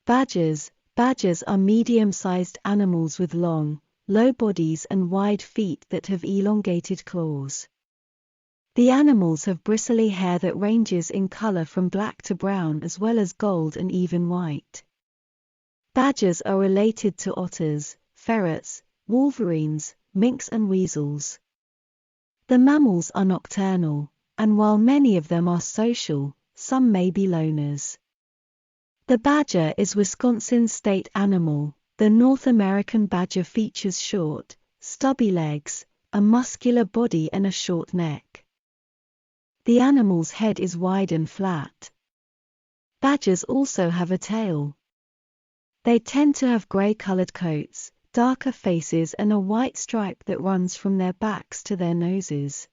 Badgers. Badgers are medium-sized animals with long, low bodies and wide feet that have elongated claws. The animals have bristly hair that ranges in color from black to brown as well as gold and even white. Badgers are related to otters, ferrets, wolverines, minks and weasels. The mammals are nocturnal, and while many of them are social, some may be loners. The badger is Wisconsin's state animal. The North American badger features short, stubby legs, a muscular body and a short neck. The animal's head is wide and flat. Badgers also have a tail. They tend to have gray-colored coats, darker faces and a white stripe that runs from their backs to their noses.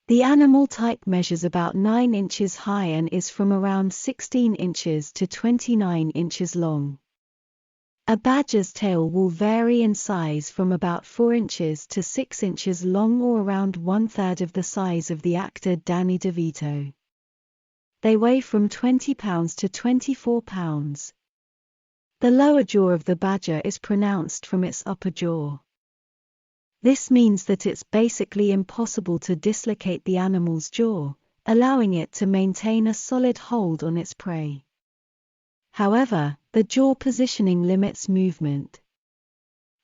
The animal type measures about 9 inches high and is from around 16 inches to 29 inches long. A badger's tail will vary in size from about 4 inches to 6 inches long or around 1/3 of the size of the actor Danny DeVito. They weigh from 20 pounds to 24 pounds. The lower jaw of the badger is pronounced from its upper jaw. This means that it's basically impossible to dislocate the animal's jaw, allowing it to maintain a solid hold on its prey. However, the jaw positioning limits movement.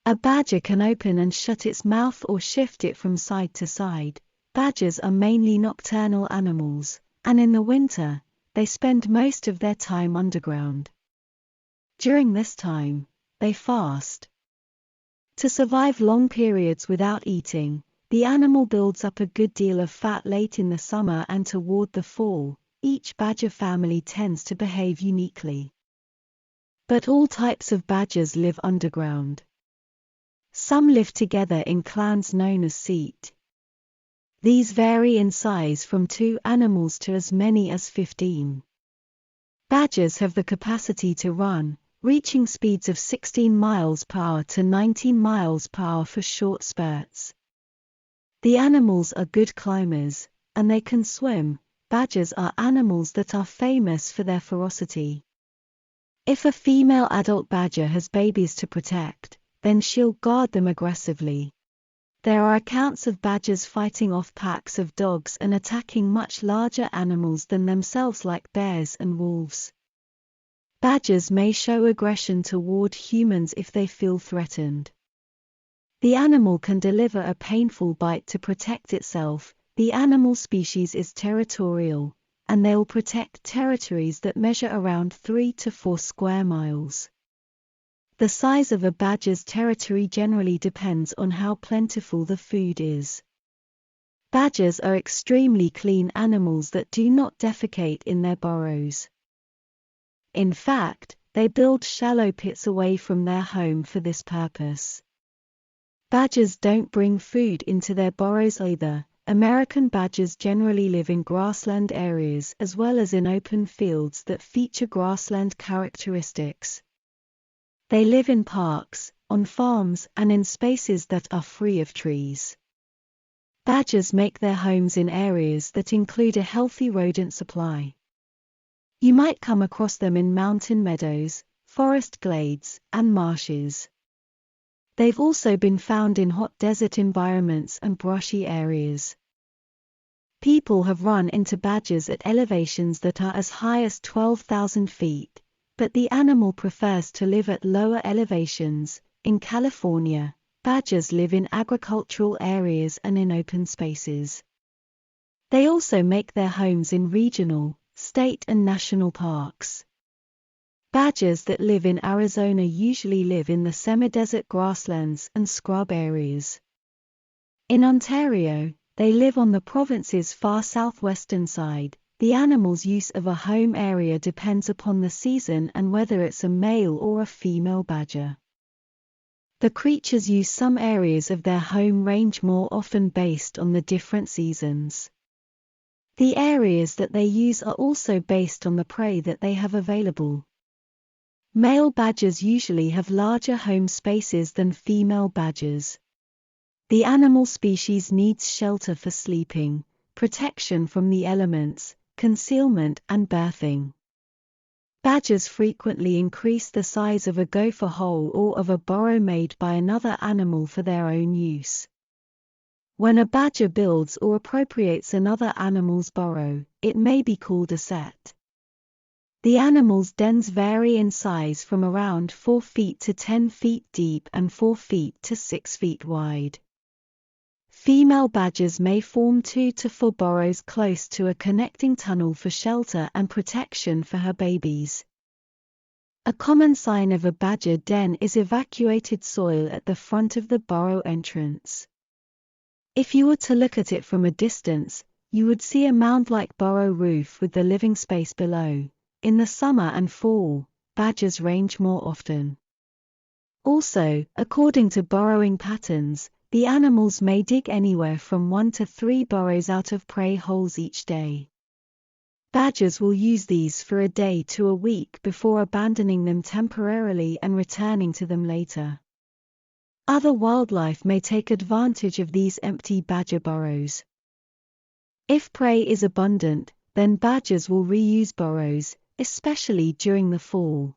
A badger can open and shut its mouth or shift it from side to side. Badgers are mainly nocturnal animals, and in the winter, they spend most of their time underground. During this time, they fast. To survive long periods without eating, the animal builds up a good deal of fat late in the summer and toward the fall. Each badger family tends to behave uniquely. But all types of badgers live underground. Some live together in clans known as seet. These vary in size from 2 animals to as many as 15. Badgers have the capacity to run, reaching speeds of 16 miles per hour to 19 miles per hour for short spurts. The animals are good climbers, and they can swim. Badgers are animals that are famous for their ferocity. If a female adult badger has babies to protect, then she'll guard them aggressively. There are accounts of badgers fighting off packs of dogs and attacking much larger animals than themselves like bears and wolves. Badgers may show aggression toward humans if they feel threatened. The animal can deliver a painful bite to protect itself. The animal species is territorial, and they'll protect territories that measure around 3 to 4 square miles. The size of a badger's territory generally depends on how plentiful the food is. Badgers are extremely clean animals that do not defecate in their burrows. In fact, they build shallow pits away from their home for this purpose. Badgers don't bring food into their burrows either. American badgers generally live in grassland areas as well as in open fields that feature grassland characteristics. They live in parks, on farms, and in spaces that are free of trees. Badgers make their homes in areas that include a healthy rodent supply. You might come across them in mountain meadows, forest glades, and marshes. They've also been found in hot desert environments and brushy areas. People have run into badgers at elevations that are as high as 12,000 feet, but the animal prefers to live at lower elevations. In California, badgers live in agricultural areas and in open spaces. They also make their homes in regional, state and national parks. Badgers that live in Arizona usually live in the semi-desert grasslands and scrub areas. In Ontario, they live on the province's far southwestern side. The animal's use of a home area depends upon the season and whether it's a male or a female badger. The creatures use some areas of their home range more often based on the different seasons. The areas that they use are also based on the prey that they have available. Male badgers usually have larger home spaces than female badgers. The animal species needs shelter for sleeping, protection from the elements, concealment and birthing. Badgers frequently increase the size of a gopher hole or of a burrow made by another animal for their own use. When a badger builds or appropriates another animal's burrow, it may be called a set. The animal's dens vary in size from around 4 feet to 10 feet deep and 4 feet to 6 feet wide. Female badgers may form 2 to 4 burrows close to a connecting tunnel for shelter and protection for her babies. A common sign of a badger den is evacuated soil at the front of the burrow entrance. If you were to look at it from a distance, you would see a mound-like burrow roof with the living space below. In the summer and fall, badgers range more often. Also, according to burrowing patterns, the animals may dig anywhere from 1 to 3 burrows out of prey holes each day. Badgers will use these for a day to a week before abandoning them temporarily and returning to them later. Other wildlife may take advantage of these empty badger burrows. If prey is abundant, then badgers will reuse burrows, especially during the fall.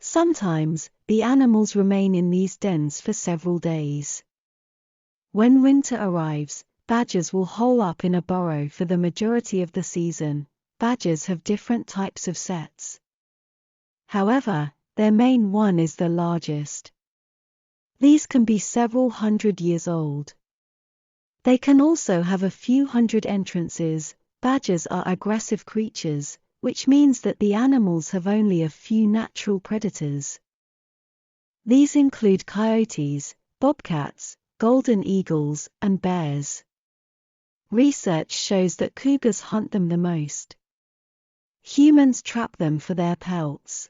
Sometimes, the animals remain in these dens for several days. When winter arrives, badgers will hole up in a burrow for the majority of the season. Badgers have different types of sets. However, their main one is the largest. These can be several hundred years old. They can also have a few hundred entrances. Badgers are aggressive creatures, which means that the animals have only a few natural predators. These include coyotes, bobcats, golden eagles, and bears. Research shows that cougars hunt them the most. Humans trap them for their pelts.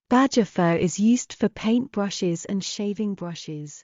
Badger fur is used for paint brushes and shaving brushes.